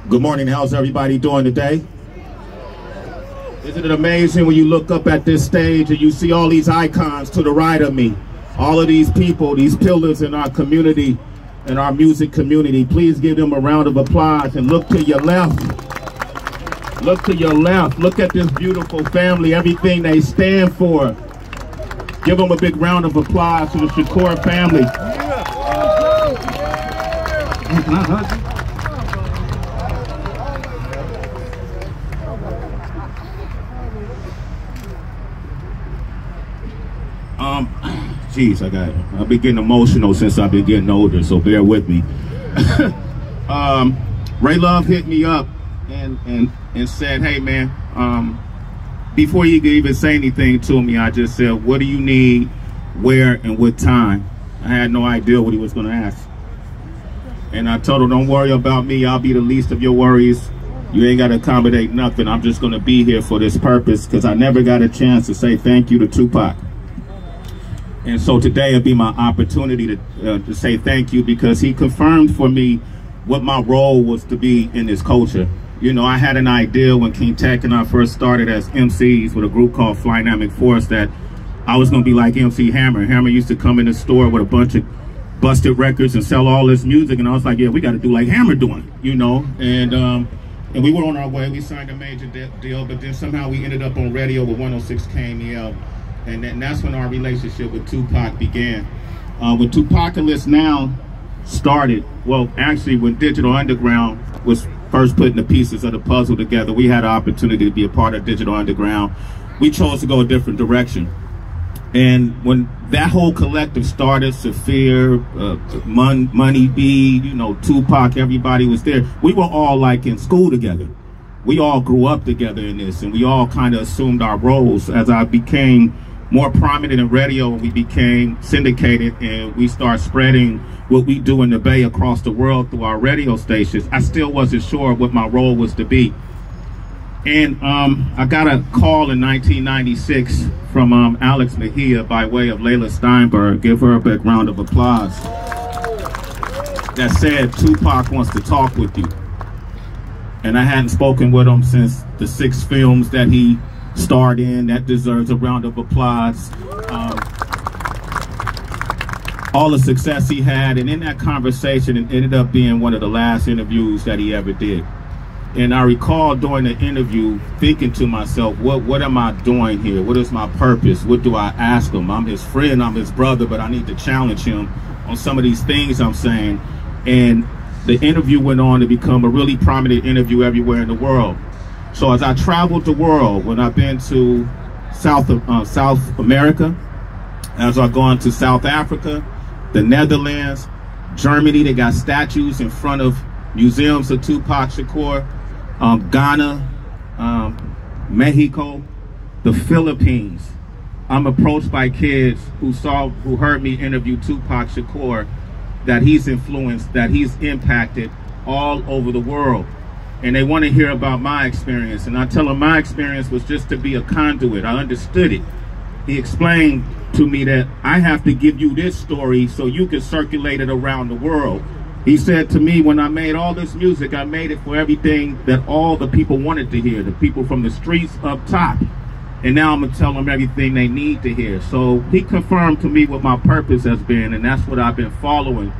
Good morning. How's everybody doing today? Isn't it amazing when you look up at this stage and you see all these icons to the right of me? All of these people, these pillars in our community, in our music community. Please give them a round of applause and look to your left. Look to your left. Look at this beautiful family, everything they stand for. Give them a big round of applause to the Shakur family. Can I hug you? Geez, I've been getting emotional since I've been getting older, so bear with me. Ray Love hit me up and said, hey man, before you could even say anything to me, I just said, what do you need, where, and what time? I had no idea what he was gonna ask. And I told him, don't worry about me, I'll be the least of your worries. You ain't gotta accommodate nothing, I'm just gonna be here for this purpose, because I never got a chance to say thank you to Tupac. And so today it'll be my opportunity to say thank you, because he confirmed for me what my role was to be in this culture. You know, I had an idea when King Tech and I first started as MCs with a group called Flynamic Force that I was gonna be like MC Hammer. Hammer used to come in the store with a bunch of busted records and sell all this music, and I was like, yeah, we gotta do like Hammer doing, you know? And we were on our way, we signed a major deal, but then somehow we ended up on radio with 106 KMEL. And that's when our relationship with Tupac began. When Tupacalypse Now started, well, actually when Digital Underground was first putting the pieces of the puzzle together, we had an opportunity to be a part of Digital Underground. We chose to go a different direction. And when that whole collective started, Saphir, Money B, you know, Tupac, everybody was there. We were all like in school together. We all grew up together in this, and we all kind of assumed our roles. As I became more prominent in radio, we became syndicated, and we start spreading what we do in the Bay across the world through our radio stations. I still wasn't sure what my role was to be. And I got a call in 1996 from Alex Mejia by way of Layla Steinberg. Give her a big round of applause. That said, Tupac wants to talk with you. And I hadn't spoken with him since the 6 films that he starred in. That deserves a round of applause. All the success he had, and in that conversation, it ended up being one of the last interviews that he ever did. And I recall during the interview thinking to myself, what am I doing here? What is my purpose? What do I ask him? I'm his friend, I'm his brother, but I need to challenge him on some of these things I'm saying. And the interview went on to become a really prominent interview everywhere in the world. So as I traveled the world, when I've been to South America, as I've gone to South Africa, the Netherlands, Germany, they got statues in front of museums of Tupac Shakur, Ghana, Mexico, the Philippines. I'm approached by kids who heard me interview Tupac Shakur, that he's influenced, that he's impacted all over the world. And they want to hear about my experience. And I tell them my experience was just to be a conduit. I understood it. He explained to me that I have to give you this story so you can circulate it around the world. He said to me, when I made all this music, I made it for everything that all the people wanted to hear, the people from the streets up top. And now I'm going to tell them everything they need to hear. So he confirmed to me what my purpose has been, and that's what I've been following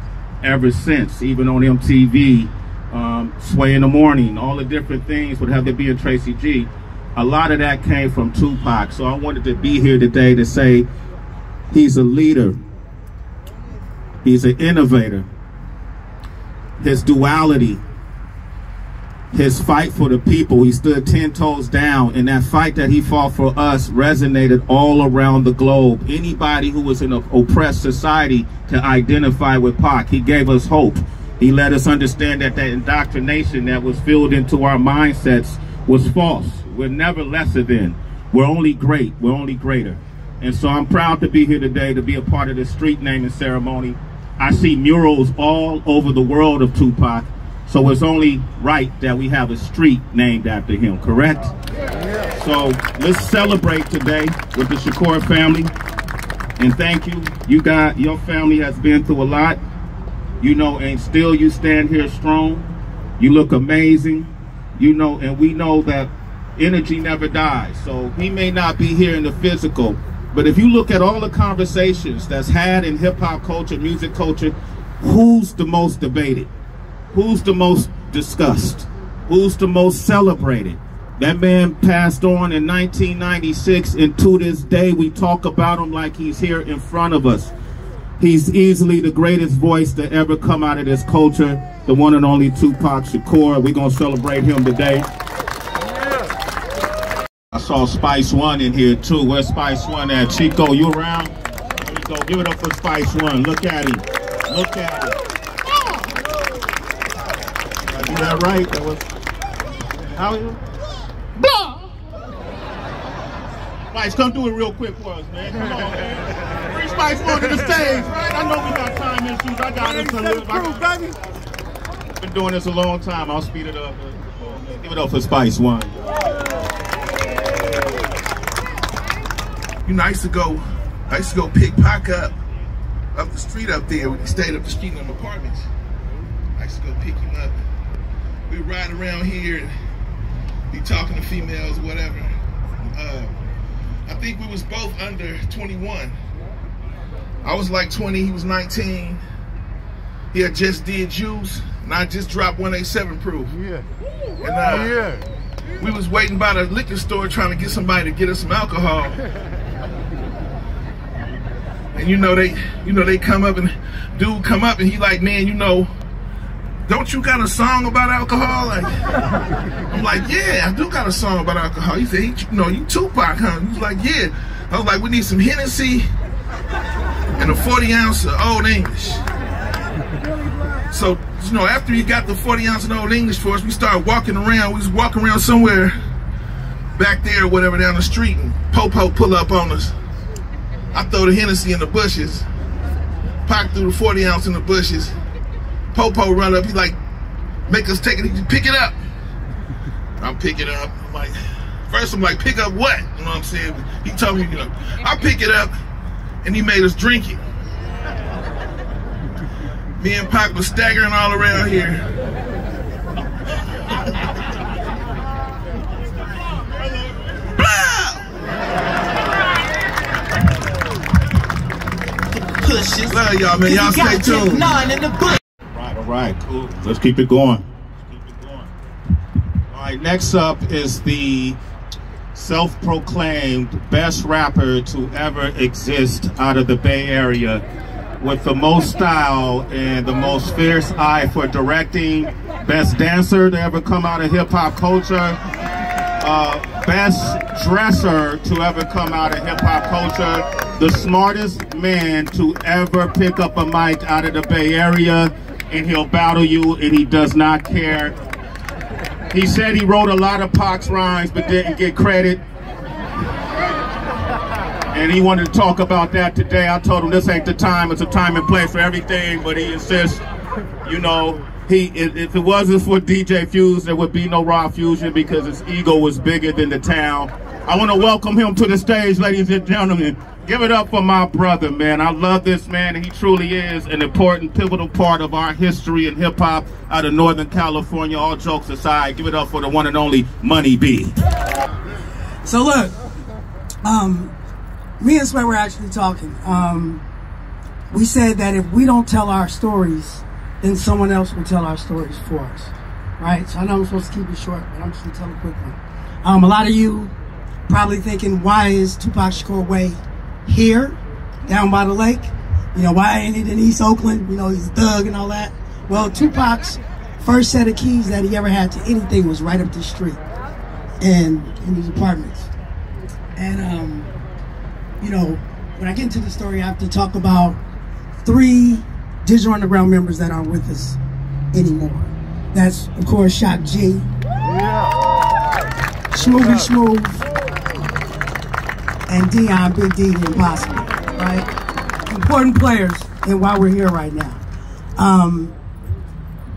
ever since, even on MTV, Sway in the Morning, all the different things with Heather B and Tracy G. A lot of that came from Tupac. So I wanted to be here today to say he's a leader. He's an innovator. His duality, his fight for the people, he stood 10 toes down, and that fight that he fought for us resonated all around the globe. Anybody who was in an oppressed society could identify with Pac. He gave us hope. He let us understand that that indoctrination that was filled into our mindsets was false. We're never lesser than. We're only great. We're only greater. And so I'm proud to be here today to be a part of this street naming ceremony. I see murals all over the world of Tupac, so it's only right that we have a street named after him, correct? So let's celebrate today with the Shakur family, and thank you. Your family has been through a lot, you know, and still you stand here strong. You look amazing, you know, and we know that energy never dies. So he may not be here in the physical, but if you look at all the conversations that's had in hip-hop culture, music culture, who's the most debated? Who's the most discussed? Who's the most celebrated? That man passed on in 1996, and to this day we talk about him like he's here in front of us. He's easily the greatest voice to ever come out of this culture, the one and only Tupac Shakur. We're going to celebrate him today. I saw Spice One in here too. Where's Spice One at? Chico, you around? There you go. Give it up for Spice One. Look at him. Look at him. Did I do that right? That was... How are you? Blah! Spice, come do it real quick for us, man. Come on, man. Bring Spice One to the stage, right? I know we got time issues. I got it. Been doing this a long time. I'll speed it up. Give it up for Spice One. You know, I used to go pick Pac up the street up there. We stayed up the street in them apartments. I used to go pick him up. We ride around here and be talking to females, whatever. I think we was both under 21. I was like 20, he was 19. He had just did Juice, and I just dropped 187 proof. Yeah. And we was waiting by the liquor store trying to get somebody to get us some alcohol. And you know they come up and dude come up and he like, man, you know, don't you got a song about alcohol? Like, I'm like, yeah, I do got a song about alcohol. He said, you know, you Tupac, huh? He was like, yeah. I was like, we need some Hennessy and a 40 ounce of Old English. So, you know, after he got the 40 ounce of Old English for us, we started walking around. We was walking around somewhere back there or whatever down the street, and Popo pull up on us. I throw the Hennessy in the bushes. Pac threw the 40 ounce in the bushes. Popo run up, he like, make us take it, pick it up. I'm picking it up. I'm like, first I'm like, pick up what? You know what I'm saying? He told me, you know, I pick it up, and he made us drink it. Me and Pac was staggering all around here. Love y'all, man. Y'all stay tuned. All right, cool. Let's keep it going. All right, next up is the self-proclaimed best rapper to ever exist out of the Bay Area, with the most style and the most fierce eye for directing, best dancer to ever come out of hip-hop culture, best dresser to ever come out of hip-hop culture, the smartest man to ever pick up a mic out of the Bay Area, and he'll battle you and he does not care. He said he wrote a lot of Pac's rhymes but didn't get credit. And he wanted to talk about that today. I told him this ain't the time, it's a time and place for everything, but he insists, you know, if it wasn't for DJ Fuse, there would be no Raw Fusion because his ego was bigger than the town. I want to welcome him to the stage, ladies and gentlemen. Give it up for my brother, man. I love this man, and he truly is an important, pivotal part of our history in hip-hop out of Northern California. All jokes aside, give it up for the one and only Money B. So look, me and Sweat were actually talking. We said that if we don't tell our stories, then someone else will tell our stories for us, right? So I know I'm supposed to keep it short, but I'm just gonna tell it quickly. A lot of you probably thinking, why is Tupac Shakur way here, down by the lake? You know, why ain't it in East Oakland? You know, he's a thug and all that. Well, Tupac's first set of keys that he ever had to anything was right up the street and in his apartments. And, you know, when I get into the story, I have to talk about 3 Digital Underground members that aren't with us anymore. That's, of course, Shock G, Smoothie Smooth, and Dion Big D the Impossible, right? Important players in why we're here right now.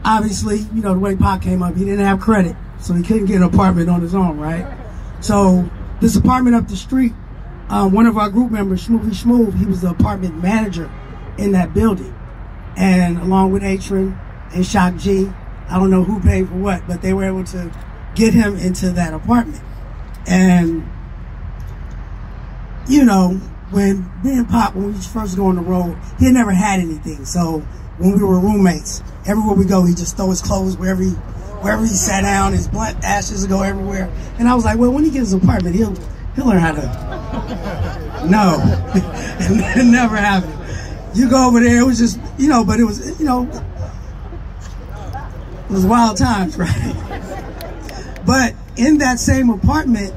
Obviously, you know, the way Pac came up, he didn't have credit, so he couldn't get an apartment on his own, right? So this apartment up the street, one of our group members, Smoothie Smooth, he was the apartment manager in that building. And along with Atron and Shock G I don't know who paid for what, but they were able to get him into that apartment. And, you know, when me and Pop, when we first go on the road, he had never had anything. So when we were roommates, everywhere we go, he just throw his clothes wherever he sat down, his blunt ashes would go everywhere. And I was like, well, when he gets his apartment, he'll learn how to. No, it never happened. You go over there, it was just, you know, but it was, you know, it was wild times, right? But in that same apartment,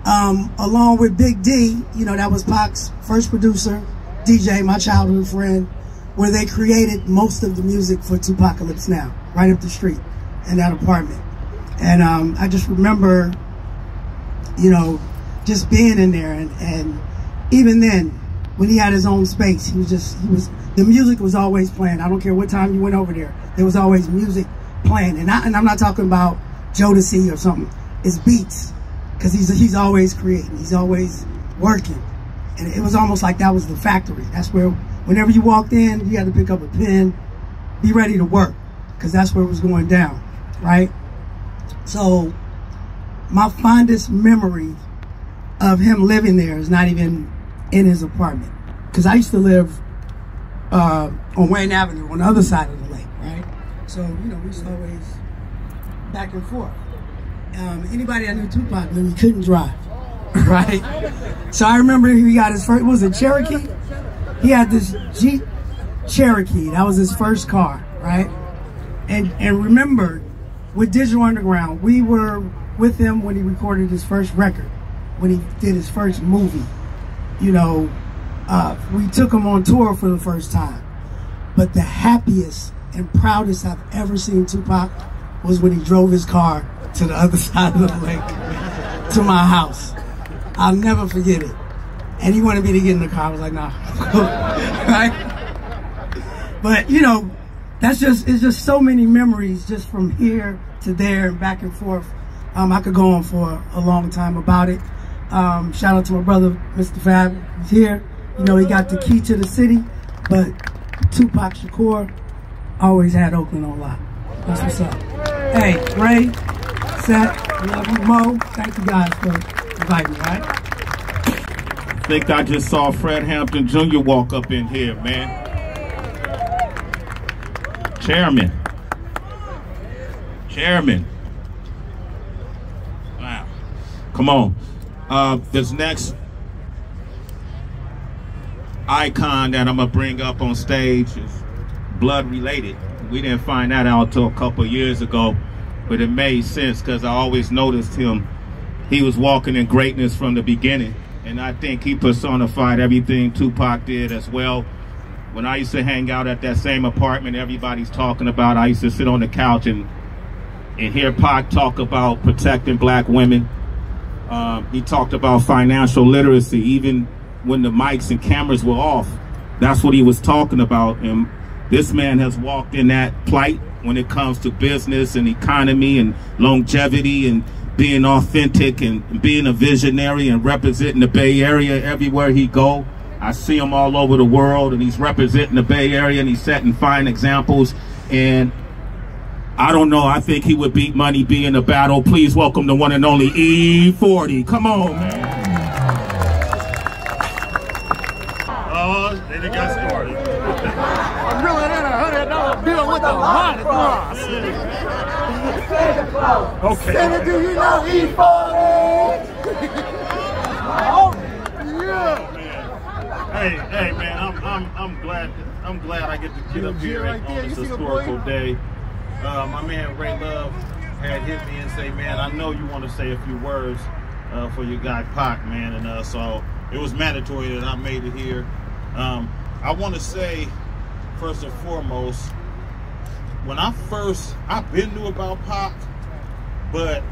along with Big D, you know, that was Pac's first producer, DJ, my childhood friend, where they created most of the music for Tupacalypse Now, right up the street in that apartment. And I just remember, you know, just being in there, and even then, when he had his own space, the music was always playing. I don't care what time you went over there, there was always music playing. And I'm not talking about Jodeci or something. It's beats, because he's always creating, he's always working. And it was almost like that was the factory. That's where, whenever you walked in, you had to pick up a pen, be ready to work, because that's where it was going down, right? So my fondest memory of him living there is not even in his apartment, because I used to live on Wayne Avenue on the other side of the lake, right? So, you know, we used to always back and forth. Anybody that knew Tupac knew he couldn't drive, right? So I remember he got his first, was it Cherokee? He had this Jeep Cherokee, that was his first car, right? And remember, with Digital Underground, we were with him when he recorded his first record, when he did his first movie. You know, we took him on tour for the first time. But the happiest and proudest I've ever seen Tupac was when he drove his car to the other side of the lake, to my house. I'll never forget it. And he wanted me to get in the car. I was like, nah, right? But, you know, it's just so many memories just from here to there and back and forth. I could go on for a long time about it. Shout out to my brother, Mr. Fab. He's here. You know, he got the key to the city, but Tupac Shakur always had Oakland on lock. That's what's up. Hey, Ray, Seth, love you, Mo. Thank you guys for inviting me, right? I think I just saw Fred Hampton Jr. walk up in here, man. Chairman. Wow. Come on. This next icon that I'm gonna bring up on stage is blood related. We didn't find that out till a couple of years ago, but it made sense because I always noticed him. He was walking in greatness from the beginning, and I think he personified everything Tupac did as well. When I used to hang out at that same apartment everybody's talking about, I used to sit on the couch and hear Pac talk about protecting black women. He talked about financial literacy, even when the mics and cameras were off. That's what he was talking about. And this man has walked in that plight when it comes to business and economy and longevity and being authentic and being a visionary and representing the Bay Area everywhere he go. I see him all over the world, and he's representing the Bay Area, and he's setting fine examples. And I don't know, I think he would beat Money B in a battle. Please welcome the one and only E40. Come on, man. Oh, they done got started. I'm really in a $100 bill with a Monte Claus. Okay. Santa, do you know E40? Oh, yeah. Hey, man, I'm glad I get to get up here on this historical day. My man Ray Love had hit me and say, man, I know you want to say a few words for your guy Pac, man, and so it was mandatory that I made it here. I want to say, first and foremost, when I've been knew about Pac, but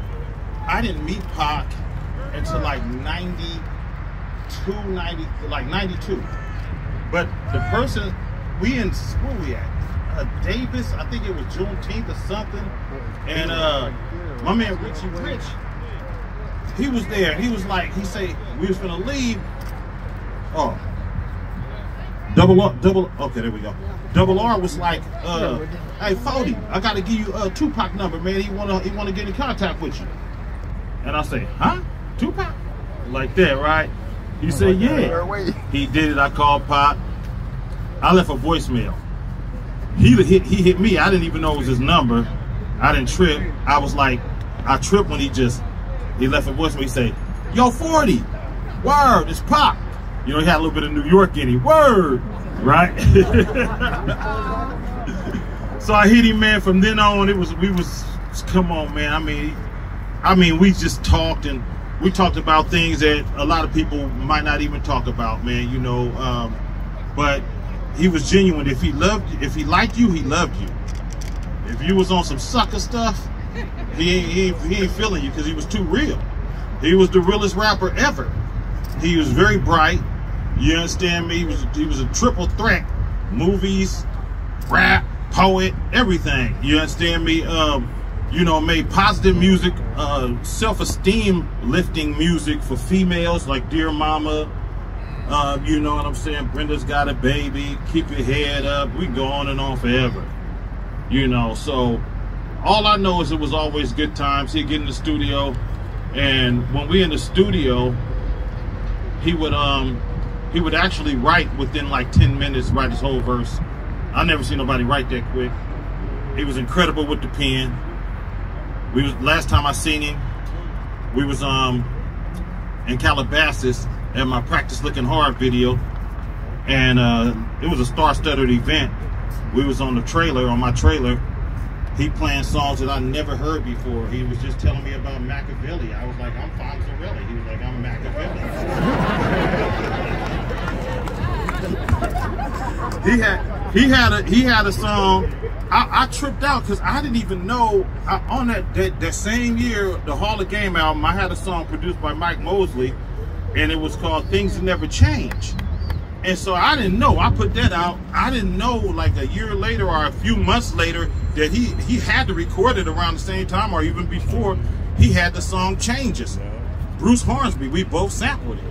I didn't meet Pac until like 92. But the person, where we at? Davis, I think it was Juneteenth or something. And my man Richie Rich, he was there. He was like, he said, we was gonna leave. Double, okay, there we go. Double R was like, hey, 40, I got to give you a Tupac number, man. He wanna get in contact with you. And I say, huh? Tupac? Like that, right? He said, yeah. He did it. I called Pop. I left a voicemail. He hit me. I didn't even know it was his number. I didn't trip. I was like, I tripped when he left a voicemail. He said, yo, 40, word, it's Pop. You know, he had a little bit of New York in him. Word, right? So I hit him, man. From then on, come on, man. I mean, we just talked, and we talked about things that a lot of people might not even talk about, man, you know. But he was genuine. If he liked you, he loved you. If you was on some sucker stuff, he ain't feeling you because he was too real. He was the realest rapper ever. He was very bright. You understand me? He was a triple threat. Movies, rap, poet, everything. You understand me? You know, made positive music, self-esteem lifting music for females like Dear Mama. You know what I'm saying? Brenda's Got a Baby, Keep Your Head Up. We can go on and on forever. You know, so all I know is it was always good times. He'd get in the studio, and when we in the studio, he would actually write within like 10 minutes, write his whole verse. I never seen nobody write that quick. He was incredible with the pen. Last time I seen him, we was in Calabasas at my Practice Looking Hard video, and it was a star-studded event. We was on my trailer. He playing songs that I never heard before. He was just telling me about Machiavelli. I was like, I'm Fonzarelli. He was like, I'm Machiavelli. He had a song. I tripped out because I didn't even know on that same year, the Hall of Game album, I had a song produced by Mike Mosley, and it was called Things That Never Change. And so I didn't know. I put that out. I didn't know like a year later or a few months later that he had to record it around the same time or even before he had the song Changes. Bruce Hornsby, we both sampled it.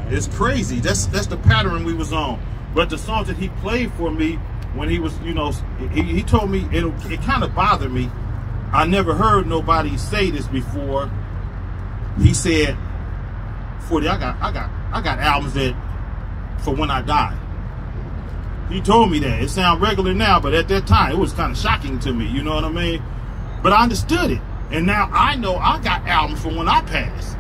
It's crazy. That's the pattern we was on. But the songs that he played for me when he was, you know, he told me it kind of bothered me. I never heard nobody say this before. He said, 40, I got albums that for when I die. He told me that. It sounds regular now, but at that time, it was kind of shocking to me, you know what I mean? But I understood it. And now I know I got albums for when I pass.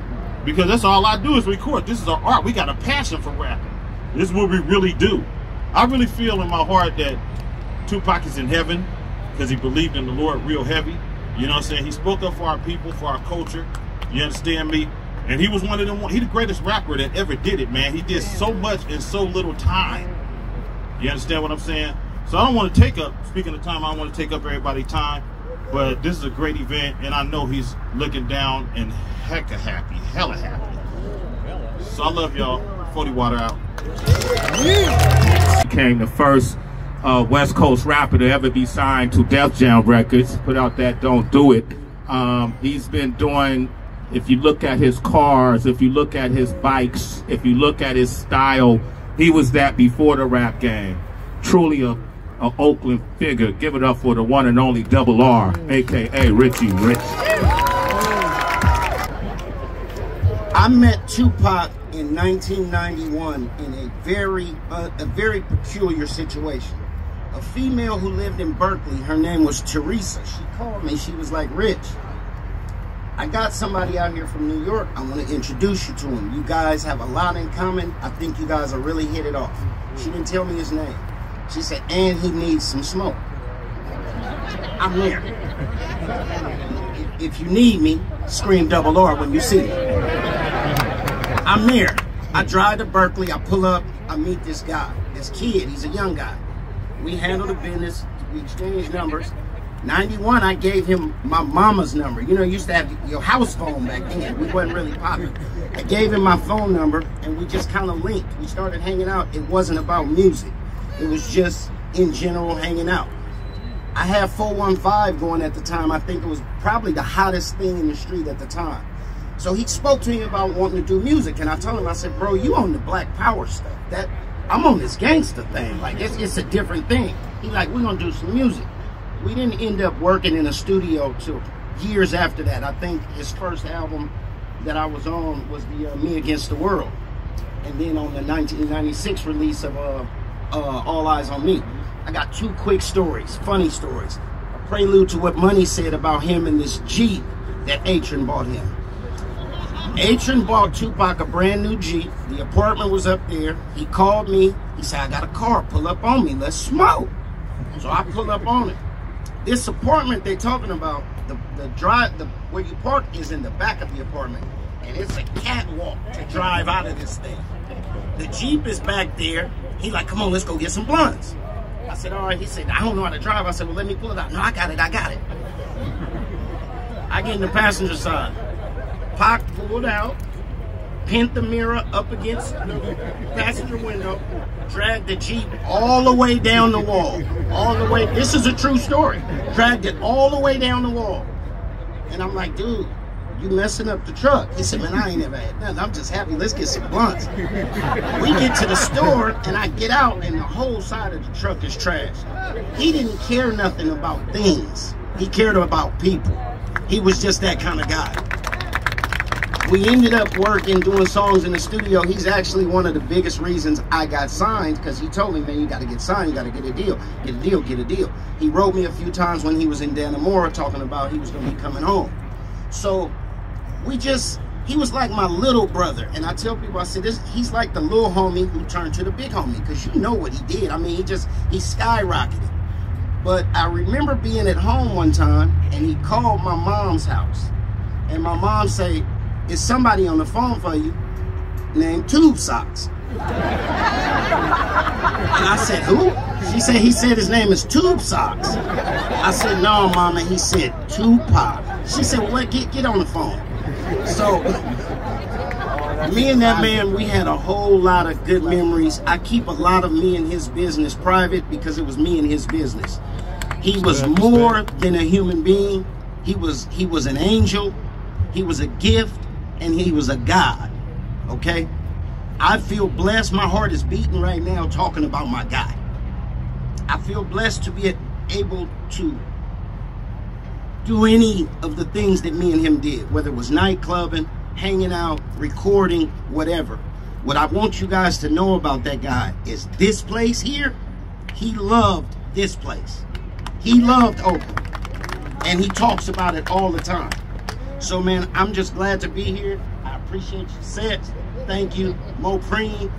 Because that's all I do is record. This is our art. We got a passion for rapping. This is what we really do. I really feel in my heart that Tupac is in heaven because he believed in the Lord real heavy. You know what I'm saying? He spoke up for our people, for our culture. You understand me? And he was one of them. He the greatest rapper that ever did it, man. He did so much in so little time. You understand what I'm saying? So I don't want to take up, speaking of time, I don't want to take up everybody's time. But this is a great event, and I know he's looking down and hecka happy, hella happy. So I love y'all. 40 Water out. He became the first West Coast rapper to ever be signed to Def Jam Records. Put out that Don't Do It. He's been doing, if you look at his cars, if you look at his bikes, if you look at his style, he was that before the rap game. Truly a Oakland figure. Give it up for the one and only Double R, a.k.a. Richie Rich. I met Tupac in 1991 in a very peculiar situation. A female who lived in Berkeley, her name was Teresa. She called me, she was like, Rich, I got somebody out here from New York. I want to introduce you to him. You guys have a lot in common. I think you guys will really hit it off. She didn't tell me his name. She said, and he needs some smoke. I'm there. If you need me, scream Double R when you see me. I'm there. I drive to Berkeley. I pull up. I meet this guy, this kid. He's a young guy. We handle the business. We exchange numbers. 91, I gave him my mama's number. You know, you used to have your house phone back then. We wasn't really popular. I gave him my phone number, and we just kind of linked. We started hanging out. It wasn't about music. It was just, in general, hanging out. I had 415 going at the time. I think it was probably the hottest thing in the street at the time. So he spoke to me about wanting to do music, and I told him, I said, bro, you on the Black Power stuff. I'm on this gangster thing. Like, it's a different thing. He like, we're going to do some music. we didn't end up working in a studio till years after that. I think his first album that I was on was the Me Against the World. And then on the 1996 release of All Eyes on Me. I got two quick stories, funny stories. A prelude to what Money said about him and this Jeep that Atron bought him. Atron bought Tupac a brand new Jeep. The apartment was up there. He called me. He said, I got a car, pull up on me, let's smoke. So I pull up on it. This apartment they're talking about, where you park is in the back of the apartment. And it's a catwalk to drive out of this thing. The Jeep is back there. He like, come on, let's go get some blunts. I said, all right. He said, I don't know how to drive. I said, well, let me pull it out. No, I got it. I get in the passenger side. Pac pulled out, pinned the mirror up against the passenger window, dragged the Jeep all the way down the wall. All the way. This is a true story. Dragged it all the way down the wall. And I'm like, dude, you messing up the truck. He said, man, I ain't never had nothing. I'm just happy. Let's get some blunts. We get to the store, and I get out, and the whole side of the truck is trashed. He didn't care nothing about things. He cared about people. He was just that kind of guy. We ended up working, doing songs in the studio. He's actually one of the biggest reasons I got signed, because he told me, man, you got to get signed. You got to get a deal. Get a deal. Get a deal. He wrote me a few times when he was in Dannemora talking about he was going to be coming home. So he was like my little brother. And I tell people, I said, he's like the little homie who turned to the big homie, because you know what he did. I mean, he skyrocketed. But I remember being at home one time, and he called my mom's house. And my mom said, is somebody on the phone for you named Tube Socks? And I said, who? He said his name is Tube Socks. I said, no, Mama. He said, Tupac. She said, well, get on the phone. So, me and that man, we had a whole lot of good memories. I keep a lot of me and his business private because it was me and his business. He was more than a human being. He was an angel. He was a gift, and he was a God. Okay? I feel blessed. My heart is beating right now talking about my guy. I feel blessed to be able to do any of the things that me and him did, whether it was nightclubbing, hanging out, recording, whatever. What I want you guys to know about that guy is this place here, he loved this place. He loved Oakland, and he talks about it all the time. So, man, I'm just glad to be here. I appreciate your sets. Thank you. Mo Preen,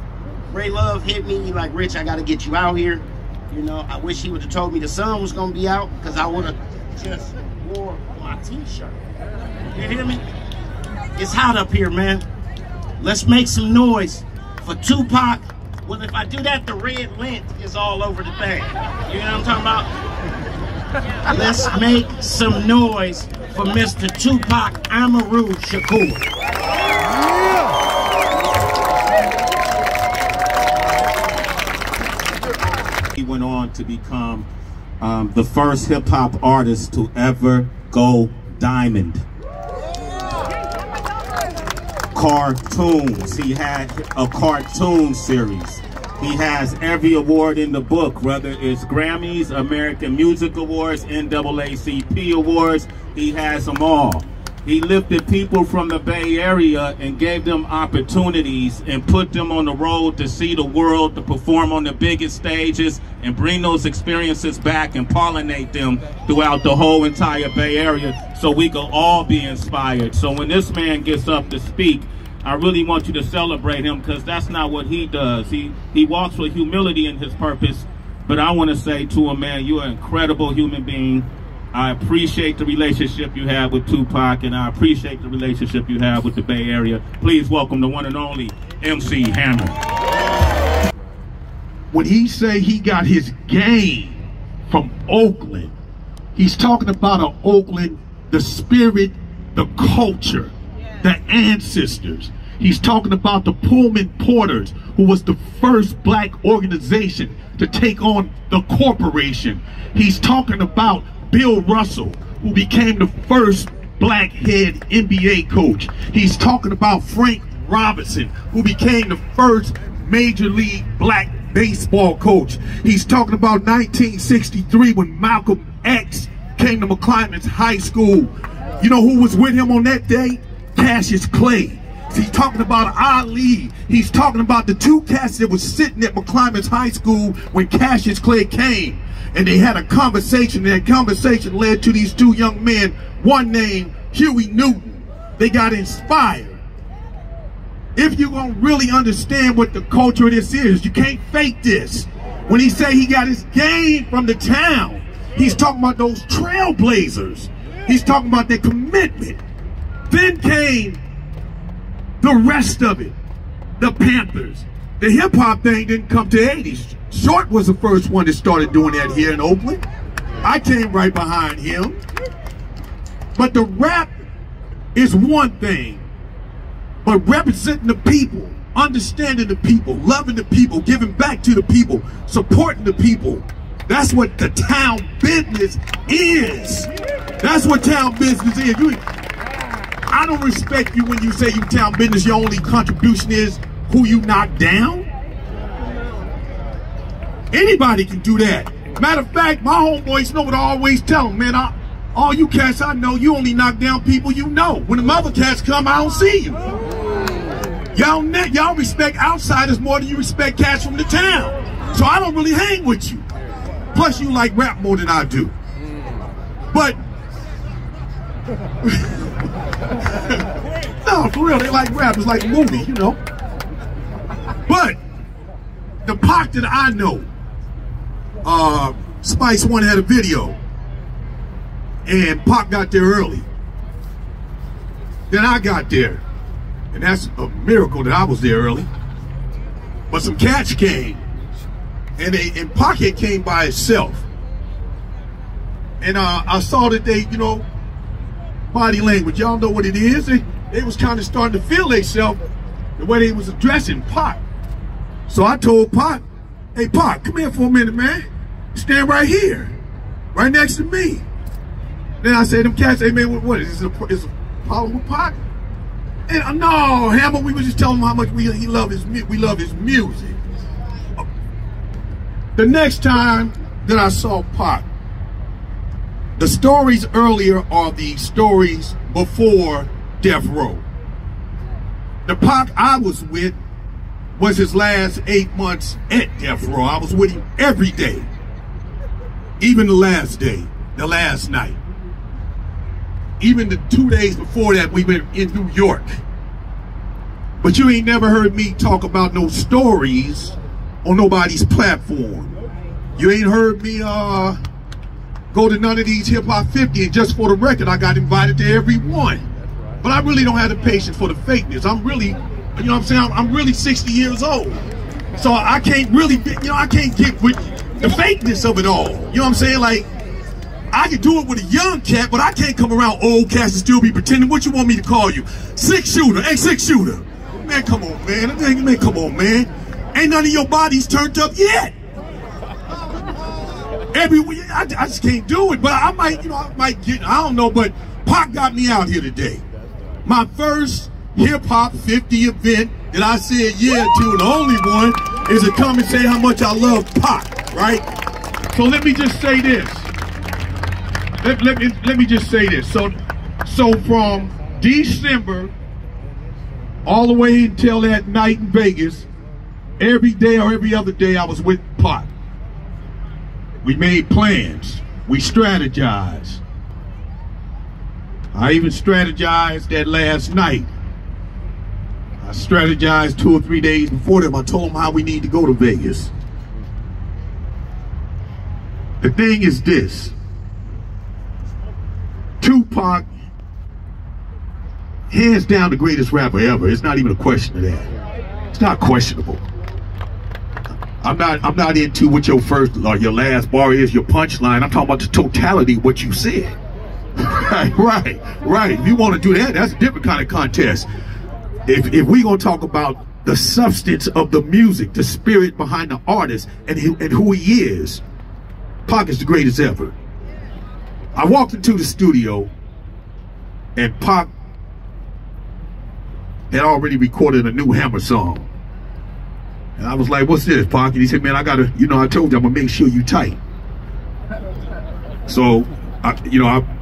Ray Love hit me. He like, Rich, I got to get you out here. You know, I wish he would have told me the sun was going to be out, because I would have just wore my t-shirt. You hear me? It's hot up here, man. Let's make some noise for Tupac. Well, if I do that, the red lint is all over the thing. You know what I'm talking about? Let's make some noise for Mr. Tupac Amaru Shakur. He went on to become the first hip-hop artist to ever go diamond. Cartoons. He had a cartoon series. He has every award in the book, whether it's Grammys, American Music Awards, NAACP Awards. He has them all. He lifted people from the Bay Area and gave them opportunities and put them on the road to see the world, to perform on the biggest stages and bring those experiences back and pollinate them throughout the whole entire Bay Area so we can all be inspired. So when this man gets up to speak, I really want you to celebrate him, because that's not what he does. He walks with humility in his purpose. But I want to say to him, man, you're an incredible human being. I appreciate the relationship you have with Tupac, and I appreciate the relationship you have with the Bay Area. Please welcome the one and only MC Hammer. When he say he got his game from Oakland, he's talking about Oakland, the spirit, the culture, the ancestors. He's talking about the Pullman Porters, who was the first black organization to take on the corporation. He's talking about Bill Russell, who became the first black head NBA coach. He's talking about Frank Robinson, who became the first major league black baseball coach. He's talking about 1963 when Malcolm X came to McClymonds High School. You know who was with him on that day? Cassius Clay. He's talking about Ali. He's talking about the two cats that was sitting at McClymonds High School when Cassius Clay came. And they had a conversation, and that conversation led to these two young men, one named Huey Newton. They got inspired. If you're going to really understand what the culture of this is, you can't fake this. When he say he got his game from the town, he's talking about those trailblazers. He's talking about their commitment. Then came the rest of it, the Panthers. The hip-hop thing didn't come to the 80s. Short was the first one that started doing that here in Oakland. I came right behind him. But the rap is one thing. But representing the people, understanding the people, loving the people, giving back to the people, supporting the people. That's what the town business is. That's what town business is. I don't respect you when you say you town business, your only contribution is who you knock down. Anybody can do that. Matter of fact, my homeboys know what I always tell them, man. All you cats I know, you only knock down people you know. When the other cats come, I don't see you. Y'all respect outsiders more than you respect cats from the town. So I don't really hang with you. Plus, you like rap more than I do. But no, for real, they like rap. It's like a movie, you know. But the Pac that I know, Spice One had a video, and Pac got there early. Then I got there, and that's a miracle that I was there early. But some cats came, and Pac came by itself, and I saw that they, you know, body language. Y'all know what it is. They was kind of starting to feel themselves the way they was addressing Pac. So I told Pac, hey Pac, come here for a minute, man. Stand right here, right next to me. Then I said, them cats, hey man, what is this? Is a problem with Pac? And no, Hammer, we were just telling him how much we love his music. The next time that I saw Pac, the stories earlier are the stories before Death Row. The Pac I was with was his last 8 months at Death Row. I was with him every day. Even the last day, the last night. Even the 2 days before that, we were in New York. But you ain't never heard me talk about no stories on nobody's platform. You ain't heard me go to none of these Hip Hop 50, and just for the record, I got invited to every one. But I really don't have the patience for the fakeness. I'm really, you know what I'm saying? I'm really 60 years old. So I can't really, you know, I can't get with the fakeness of it all. You know what I'm saying? Like, I can do it with a young cat, but I can't come around old cats and still be pretending. What you want me to call you? Six shooter. Hey, six shooter. Man, come on, man. Man, come on, man. Ain't none of your bodies turned up yet. I just can't do it. But I might, you know, I don't know, but Pac got me out here today. My first Hip Hop 50 event that I said yeah to, the only one, is to come and say how much I love Pac, right? So let me just say this. Let me just say this. So from December all the way until that night in Vegas, every day or every other day I was with Pac. We made plans. We strategized. I even strategized that last night. I strategized 2 or 3 days before them. I told them how we need to go to Vegas. The thing is this. Tupac, hands down the greatest rapper ever. It's not even a question of that. It's not questionable. I'm not into what your first or your last bar is, your punchline. I'm talking about the totality of what you said. Right. If you want to do that, that's a different kind of contest. If we gonna talk about the substance of the music, the spirit behind the artist, and who he is, Pac is the greatest ever. I walked into the studio, and Pac had already recorded a new Hammer song. And I was like, what's this, Pac? And he said, man, I gotta, you know, I told you I'm gonna make sure you tight. So, I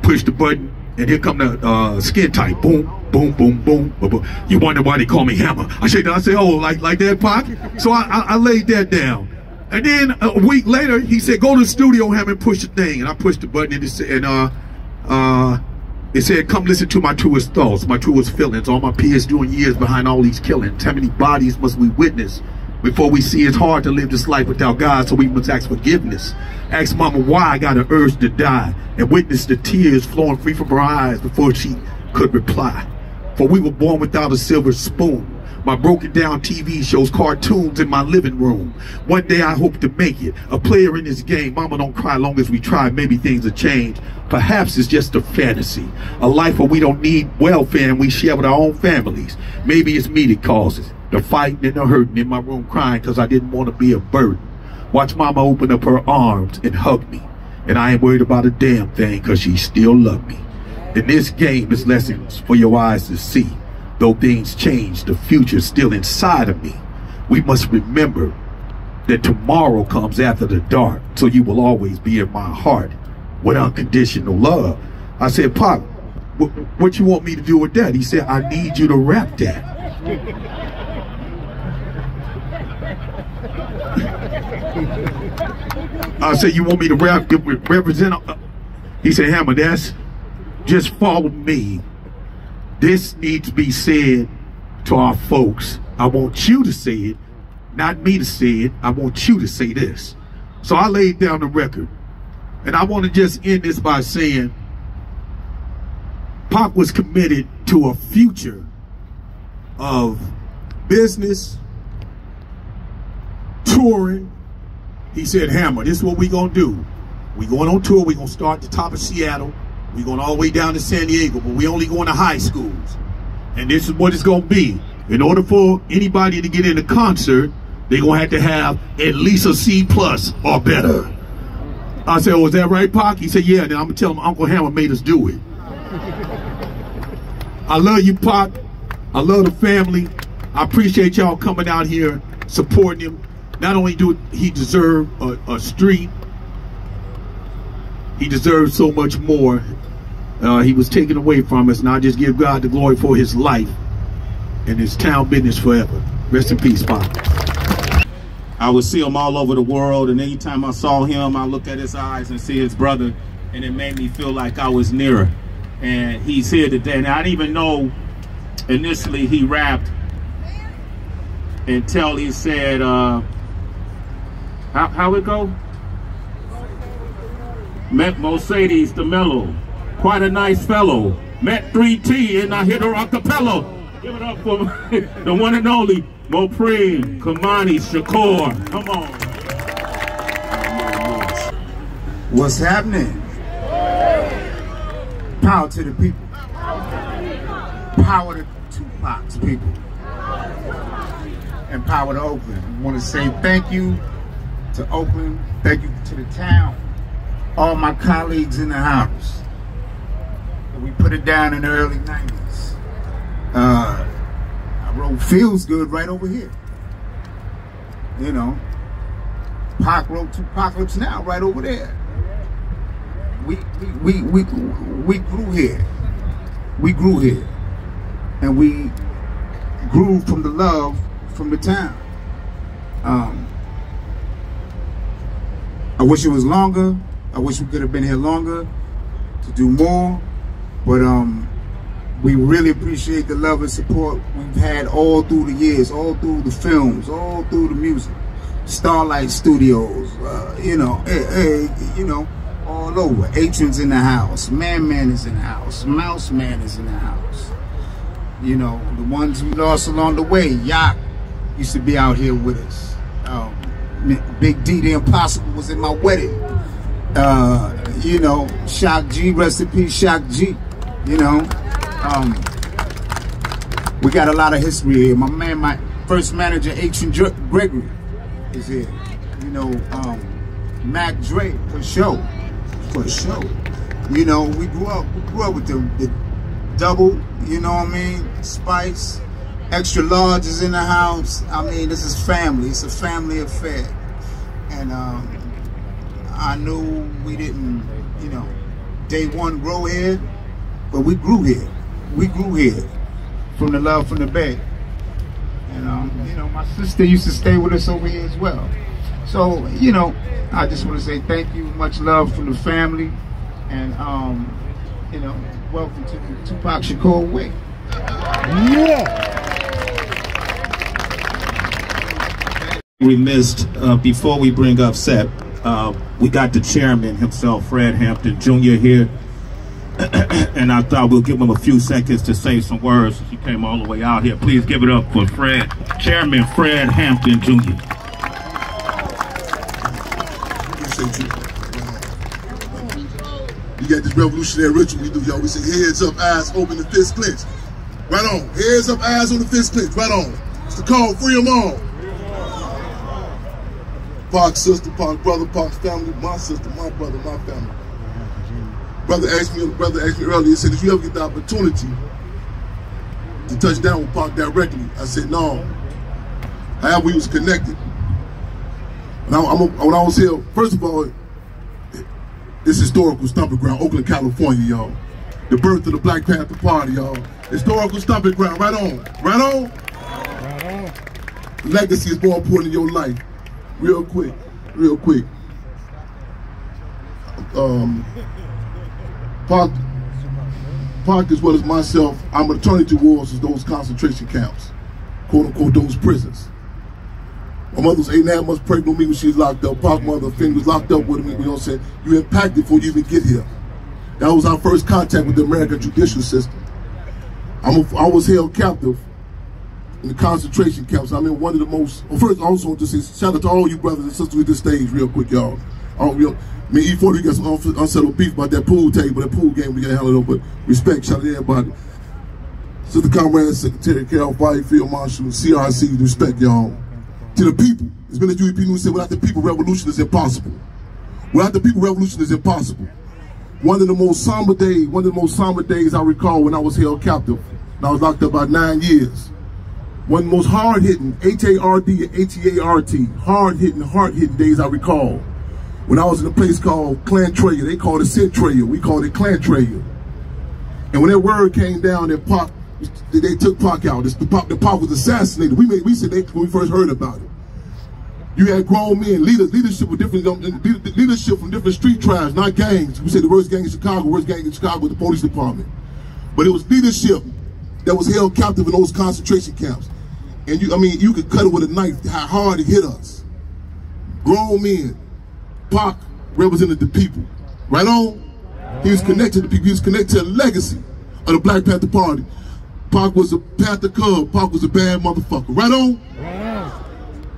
push the button, and here come the skin tight. Boom, boom, boom, boom, boom, boom. You wonder why they call me Hammer. I say, oh, like that, Pac? So I laid that down. And then a week later, he said, go to the studio, Hammer, and push the thing. And I pushed the button, and it said, come listen to my truest thoughts, my truest feelings, all my peers doing years behind all these killings. How many bodies must we witness before we see it's hard to live this life without God, so we must ask forgiveness. Ask mama why I got an urge to die, and witness the tears flowing free from her eyes before she could reply. For we were born without a silver spoon. My broken down TV shows cartoons in my living room. One day I hope to make it a player in this game. Mama, don't cry long as we try. Maybe things will change. Perhaps it's just a fantasy. A life where we don't need welfare and we share with our own families. Maybe it's me that causes the fighting and the hurting in my room, crying because I didn't want to be a burden. Watch mama open up her arms and hug me. And I ain't worried about a damn thing because she still loves me. In this game, it's lessons for your eyes to see. Though things change, the future's still inside of me. We must remember that tomorrow comes after the dark, so you will always be in my heart with unconditional love. I said, Pop, what you want me to do with that? He said, I need you to rap that. I said, you want me to represent? He said, Hammer, just follow me. This needs to be said to our folks. I want you to say it, not me to say it. I want you to say this. So I laid down the record. And I want to just end this by saying, Pac was committed to a future of business, touring. He said, Hammer, this is what we gonna do. We going on tour, we gonna start at the top of Seattle. We going all the way down to San Diego, but we only going to high schools. And this is what it's gonna be. In order for anybody to get in a concert, they're gonna have to have at least a C+ or better. I said, oh, is that right, Pac? He said, yeah. Then I'm gonna tell him Uncle Hammer made us do it. I love you, Pac. I love the family. I appreciate y'all coming out here, supporting him. Not only do he deserve a street, he deserves so much more. He was taken away from us, and I just give God the glory for his life and his town business forever. Rest in peace, Pac. I would see him all over the world, and anytime I saw him, I look at his eyes and see his brother, and it made me feel like I was nearer. And he's here today. And I didn't even know initially he rapped until he said, how it go? Met Mercedes DeMello, quite a nice fellow. Met 3T and I hit her a cappella. Give it up for the one and only Mopreme, Kamani, Shakur. Come on. What's happening? Power to the people. Power to Tupac's people. And power to Oakland. I want to say thank you to Oakland. Thank you to the town. All my colleagues in the house. We put it down in the early 90s. I wrote Feels Good right over here. You know, Pac wrote Tupacalypse Now right over there. We grew here. We grew here. And we grew from the love from the town. I wish it was longer. I wish we could have been here longer to do more. But we really appreciate the love and support we've had all through the years, all through the films, all through the music. Starlight Studios, you know, all over. Atron's in the house, Man is in the house, Mouse Man is in the house. You know, the ones we lost along the way. Yacht used to be out here with us. Big D, the Impossible, was in my wedding. You know, Shock G, rest in peace, Shock G. You know, we got a lot of history here. My first manager, Atron Gregory, is here. You know, Mac Dre, for sure. You know, we grew up with the Double, you know what I mean? Spice, Extra Large is in the house. I mean, this is family. It's a family affair. And I knew we didn't you know, day one grow here, but we grew here. We grew here from the love from the bed. And, you know, my sister used to stay with us over here as well. So, you know, I just want to say thank you, much love from the family, and, you know, welcome to the Tupac Shakur way. Yeah. We missed, before we bring up Seth, we got the chairman himself, Fred Hampton Jr. here. And I thought we'll give him a few seconds to say some words. He came all the way out here. Please give it up for Fred, Chairman Fred Hampton Jr. You got this revolutionary ritual we do, y'all. We say heads up, eyes open, and fists clenched. Right on. Heads up, eyes on, the fists clenched. Right on. It's the call, free them all. Pac's sister, Pac's brother, Pac's family, my sister, my brother, my family. Brother asked me earlier, he said, did you ever get the opportunity to touch down with Pac directly? I said, no. However, we was connected. When I was here, first of all, this historical stomping ground, Oakland, California, y'all. The birth of the Black Panther Party, y'all. Historical stomping ground, right on. Right on? Right on. Legacy is more important in your life. Real quick. Pac as well as myself, I'm an attorney towards those concentration camps, quote unquote, those prisons. My mother was 8.5 months pregnant with me when she was locked up. Pac's mother, Finn, was locked up with me. You know what I'm saying? You impacted before you even get here. That was our first contact with the American judicial system. I was held captive in the concentration camps. I'm in one of the most, well, first I also want to say shout out to all you brothers and sisters at this stage real quick, y'all. Me and E40 got some unsettled beef about that pool table, that pool game we got to handle it, but respect, shout out to everybody. Sister Comrade, Secretary Carol Fire, Field Marshal, CRC, respect y'all. To the people, it's been a few people who said without the people, revolution is impossible. Without the people, revolution is impossible. One of the most somber days I recall when I was held captive, and I was locked up about 9 years. One of the most hard-hitting, H-A-R-D and H-E-A-R-T, hard-hitting days I recall. When I was in a place called Clantraya, they called it Centralia, we called it Clantraya. And when that word came down, that Pac, they took Pac out. The Pac was assassinated. We said that when we first heard about it. You had grown men, leadership from different street tribes, not gangs. We said the worst gang in Chicago was the police department. But it was leadership that was held captive in those concentration camps. And you could cut it with a knife, how hard it hit us. Grown men. Pac represented the people. Right on? He was connected to the people. He was connected to the legacy of the Black Panther Party. Pac was a Panther Cub. Pac was a bad motherfucker. Right on?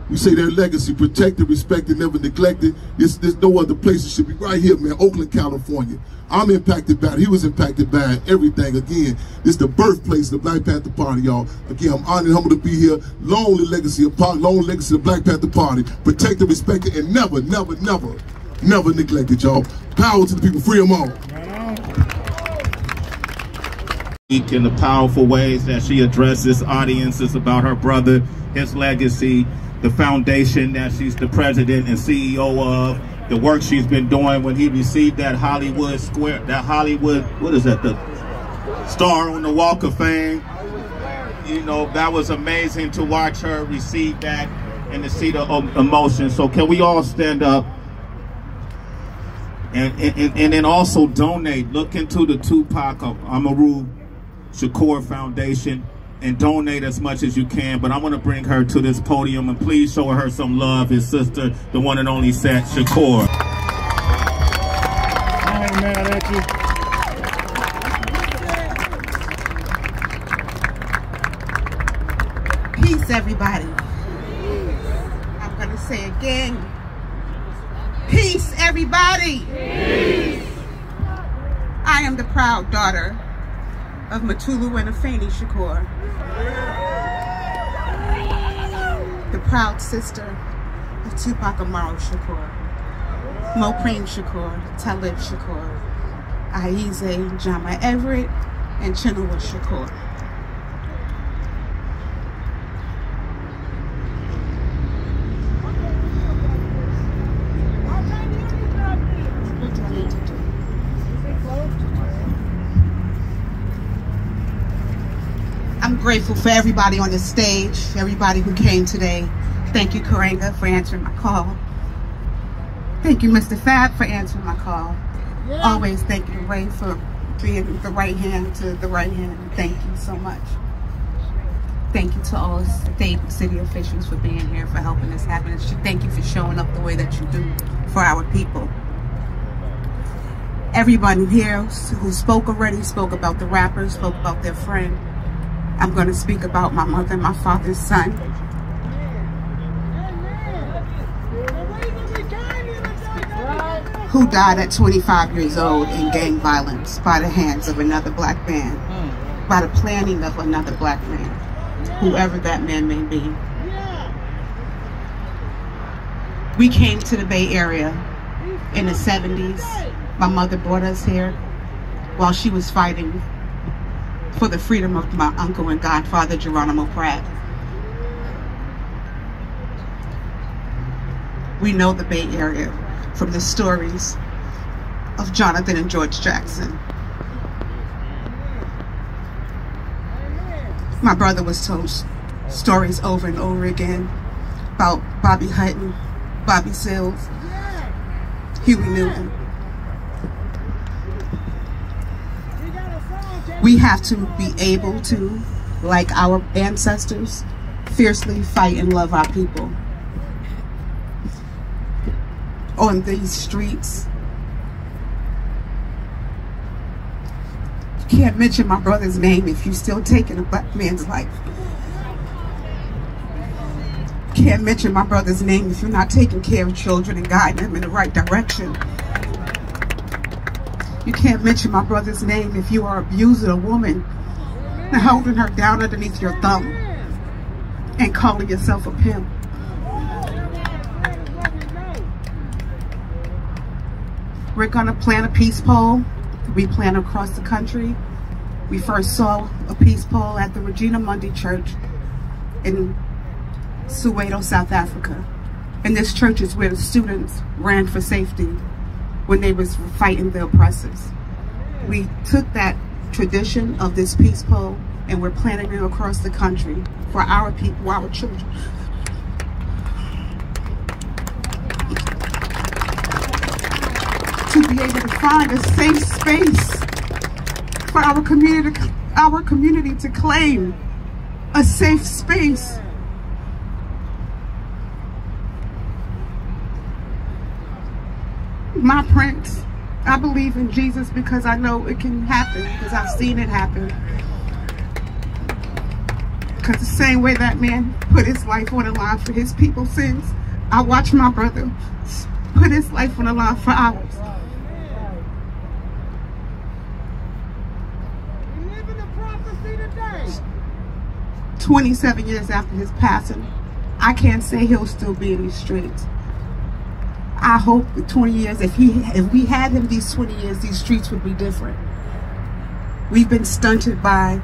We say their legacy, protected, respected, never neglected. There's no other place. It should be right here, man, Oakland, California. I'm impacted by it. He was impacted by it. Everything. Again, this is the birthplace of the Black Panther Party, y'all. Again, I'm honored and humbled to be here. Long legacy of Pac, long legacy of the Black Panther Party. Protected, respected, and never neglected, y'all. Power to the people. Free them all. In the powerful ways that she addresses audiences about her brother, his legacy, the foundation that she's the president and CEO of, the work she's been doing when he received that Hollywood what is that, the star on the Walk of Fame. You know, that was amazing to watch her receive that and to see the emotion. So can we all stand up and then also donate, look into the Tupac Amaru Shakur Foundation and donate as much as you can. But I want to bring her to this podium and please show her some love, his sister, the one and only Seth Shakur. I ain't mad at you. Peace, everybody. I'm going to say again, peace, everybody. Peace. I am the proud daughter of Mutulu and Afeni Shakur, the proud sister of Tupac Amaru Shakur, Mopane Shakur, Talib Shakur, Aize Jama Everett, and Chinua Shakur. What do I need to do? I'm grateful for everybody on the stage, everybody who came today. Thank you, Karanga, for answering my call. Thank you, Mr. Fab, for answering my call. Yeah. Always thank you, Ray, for being the right hand to the right hand. Thank you so much. Thank you to all state and city officials for being here, for helping this happen. Thank you for showing up the way that you do for our people. Everybody here who spoke already spoke about the rappers, spoke about their friend. I'm going to speak about my mother and my father's son. Who died at 25 years old in gang violence by the hands of another black man, by the planning of another black man, whoever that man may be. We came to the Bay Area in the 70s. My mother brought us here while she was fighting for the freedom of my uncle and godfather, Geronimo Pratt. We know the Bay Area from the stories of Jonathan and George Jackson. My brother was told stories over and over again about Bobby Hutton, Bobby Seals, Huey Newton. We have to be able to, like our ancestors, fiercely fight and love our people. On these streets, you can't mention my brother's name if you're still taking a black man's life. You can't mention my brother's name if you're not taking care of children and guiding them in the right direction. You can't mention my brother's name if you are abusing a woman and holding her down underneath your thumb and calling yourself a pimp. We're gonna plant a peace pole. We plant across the country. We first saw a peace pole at the Regina Mundi Church in Soweto, South Africa. And this church is where the students ran for safety when they was fighting the oppressors. We took that tradition of this peace pole and we're planting it across the country for our people, our children. To be able to find a safe space for our community to claim a safe space. My prince, I believe in Jesus because I know it can happen, because I've seen it happen. Because the same way that man put his life on the line for his people's sins, I watched my brother put his life on the line for ours. We live in the prophecy today. 27 years after his passing, I can't say he'll still be in these streets. I hope in 20 years, if we had him these 20 years, these streets would be different. We've been stunted by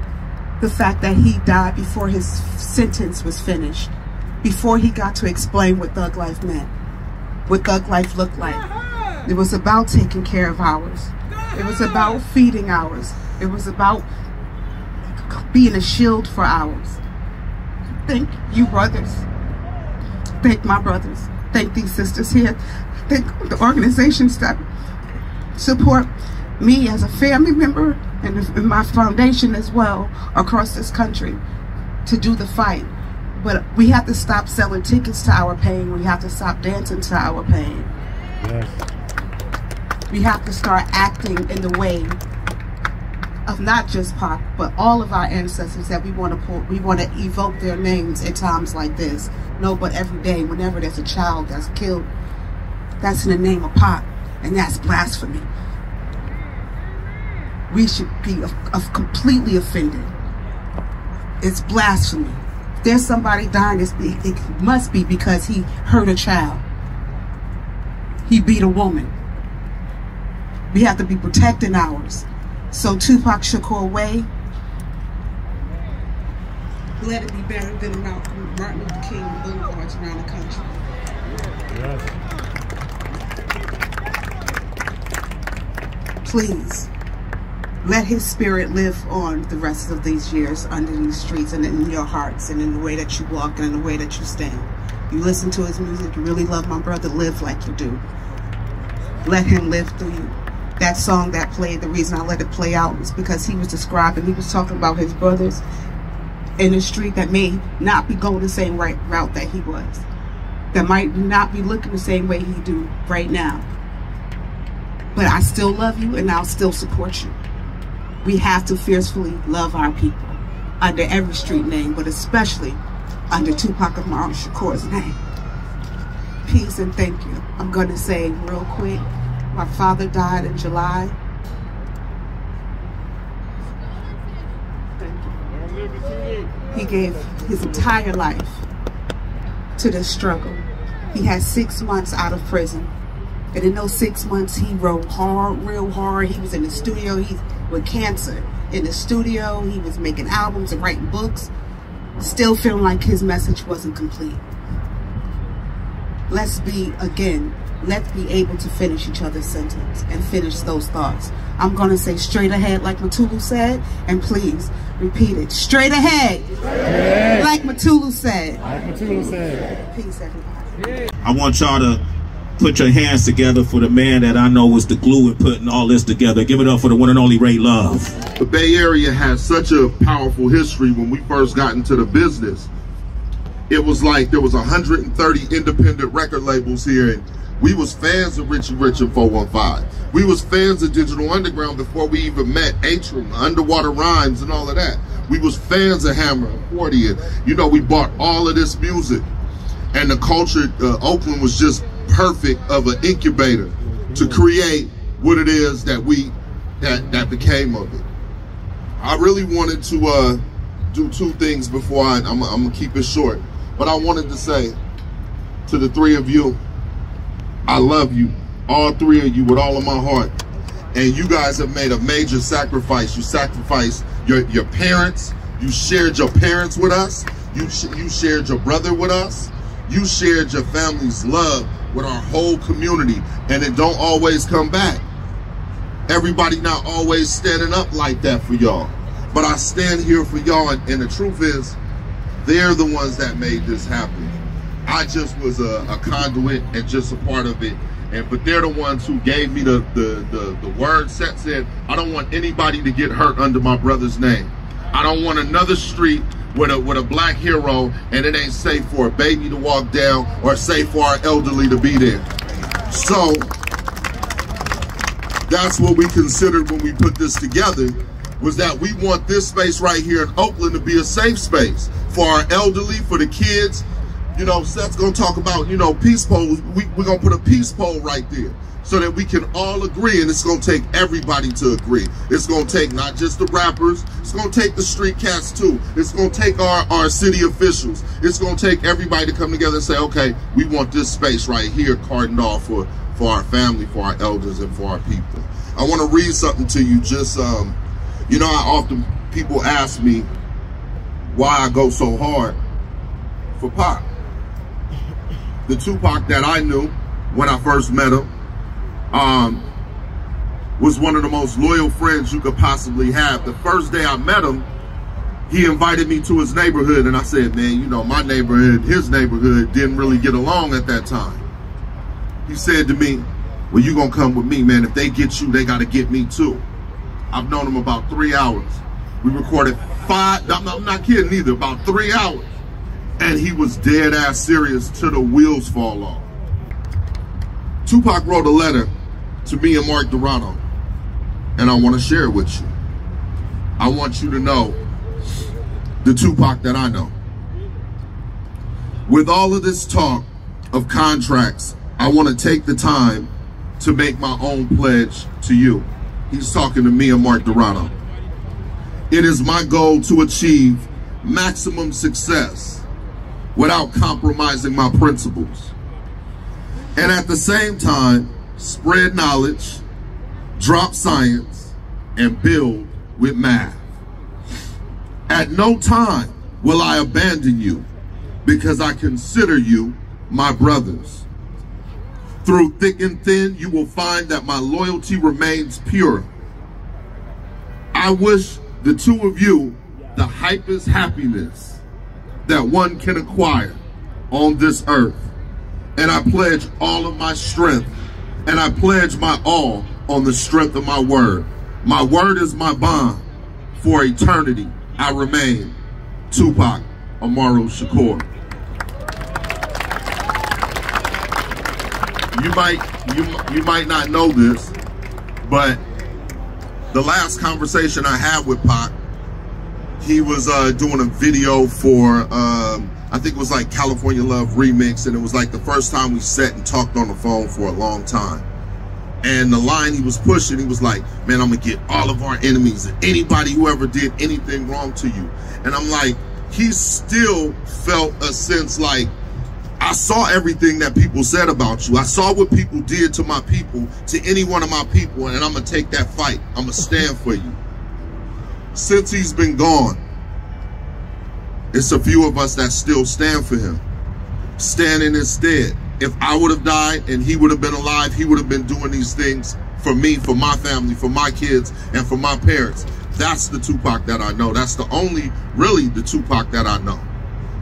the fact that he died before his sentence was finished, before he got to explain what thug life meant, what thug life looked like. It was about taking care of ours. It was about feeding ours. It was about being a shield for ours. Thank you, brothers. Thank my brothers. Thank these sisters here. Thank the organizations that support me as a family member and my foundation as well across this country to do the fight. But we have to stop selling tickets to our pain. We have to stop dancing to our pain. Yes. We have to start acting in the way of not just Pac, but all of our ancestors that we want to evoke their names at times like this. No, but every day, whenever there's a child that's killed, that's in the name of Pac, and that's blasphemy. We should be completely offended. It's blasphemy. If there's somebody dying, it must be because he hurt a child. He beat a woman. We have to be protecting ours. So Tupac Shakur Way, let it be better than Martin Luther King boulevards around the country. Yes. Please, Let his spirit live on the rest of these years under these streets and in your hearts and in the way that you walk and in the way that you stand. You listen to his music, you really love my brother, live like you do. Let him live through you. That song that played, the reason I let it play out was because he was describing, he was talking about his brothers in the street that may not be going the same route that he was, that might not be looking the same way he do right now. But I still love you and I'll still support you. We have to fiercely love our people under every street name, but especially under Tupac Amaru Shakur's name. Peace and thank you. I'm going to say real quick, my father died in July. He gave his entire life to this struggle. He had 6 months out of prison. And in those 6 months, he wrote hard, real hard. He was in the studio, he with cancer. In the studio, he was making albums and writing books, still feeling like his message wasn't complete. Let's be able to finish each other's sentence and finish those thoughts. I'm going to say straight ahead like Mutulu said, and please repeat it. Straight ahead, like Mutulu said. Peace, everybody. I want y'all to put your hands together for the man that I know was the glue in putting all this together. Give it up for the one and only Ray Love. The Bay Area has such a powerful history. When we first got into the business, it was like there was 130 independent record labels here, and we was fans of Richie Rich and 415. We was fans of Digital Underground before we even met Atrium, Underwater Rhymes, and all of that. We was fans of Hammer and 40, and you know, we bought all of this music, and the culture, Oakland was just perfect of an incubator to create what it is that that became of it. I really wanted to do two things before I'm gonna keep it short, but I wanted to say to the three of you, I love you, all three of you, with all of my heart. And you guys have made a major sacrifice. You sacrificed your parents. You shared your parents with us. You shared your brother with us. You shared your family's love with our whole community. And it don't always come back. Everybody not always standing up like that for y'all. But I stand here for y'all, and the truth is, they're the ones that made this happen. I just was a conduit and just a part of it. But they're the ones who gave me the word set, said, I don't want anybody to get hurt under my brother's name. I don't want another street with a black hero and it ain't safe for a baby to walk down or safe for our elderly to be there. So that's what we considered when we put this together, was that we want this space right here in Oakland to be a safe space for our elderly, for the kids. You know, Seth's gonna talk about, you know, peace poles. We're gonna put a peace pole right there so that we can all agree, and it's gonna take everybody to agree. It's gonna take not just the rappers, it's gonna take the street cats too. It's gonna take our city officials. It's gonna take everybody to come together and say, okay, we want this space right here cordoned off for our family, for our elders, and for our people. I wanna read something to you. Just, you know, people ask me why I go so hard for Pac. The Tupac that I knew when I first met him was one of the most loyal friends you could possibly have. The first day I met him, he invited me to his neighborhood, and I said, man, you know, my neighborhood, his neighborhood didn't really get along at that time. He said to me, well, you gonna come with me, man. If they get you, they gotta get me too. I've known him about 3 hours. We recorded 5, I'm not kidding either, about 3 hours. And he was dead ass serious till the wheels fall off. Tupac wrote a letter to me and Mark Dorado, and I want to share it with you. I want you to know the Tupac that I know. With all of this talk of contracts, I want to take the time to make my own pledge to you. He's talking to me and Mark Dorado. It is my goal to achieve maximum success without compromising my principles. And at the same time, spread knowledge, drop science, and build with math. At no time will I abandon you, because I consider you my brothers. Through thick and thin, you will find that my loyalty remains pure. I wish the two of you the hypest happiness that one can acquire on this earth. And I pledge all of my strength, and I pledge my all on the strength of my word. My word is my bond. For eternity, I remain Tupac Amaru Shakur. You might not know this, but the last conversation I had with Pac, he was doing a video for I think it was like California Love Remix, and it was like the first time we sat and talked on the phone for a long time. And the line he was pushing, he was like, man, I'm gonna get all of our enemies and anybody who ever did anything wrong to you. And I'm like, he still felt a sense like, I saw everything that people said about you. I saw what people did to my people, to any one of my people, and I'm gonna take that fight. I'm gonna stand for you. Since he's been gone, it's a few of us that still stand for him, stand in his stead. If I would have died and he would have been alive, he would have been doing these things for me, for my family, for my kids, and for my parents. That's the Tupac that I know. That's the only, really, the Tupac that I know.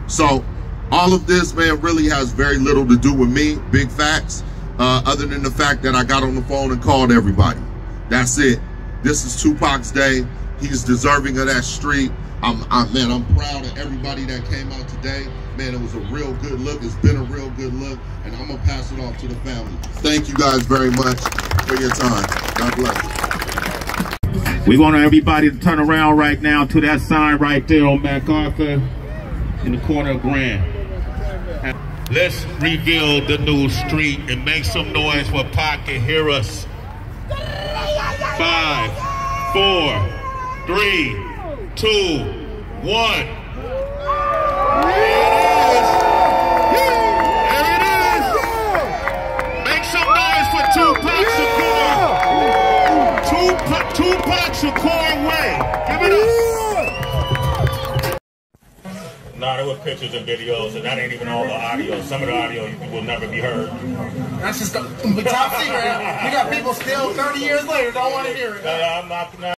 So all of this, man, really has very little to do with me, big facts, other than the fact that I got on the phone and called everybody. That's it. This is Tupac's day. He's deserving of that street. Man, I'm proud of everybody that came out today. Man, it was a real good look. It's been a real good look, and I'm gonna pass it off to the family. Thank you guys very much for your time. God bless you. We want everybody to turn around right now to that sign right there on MacArthur in the corner of Grand. Let's reveal the new street and make some noise where Pac can hear us. 5, 4, 3, 2, 1. Tupac Shakur. Tupac Shakur way. Give it up. Nah, there were pictures and videos, and that ain't even all the audio. Some of the audio will never be heard. That's just the top secret. We got people still 30 years later don't want to hear it. I'm not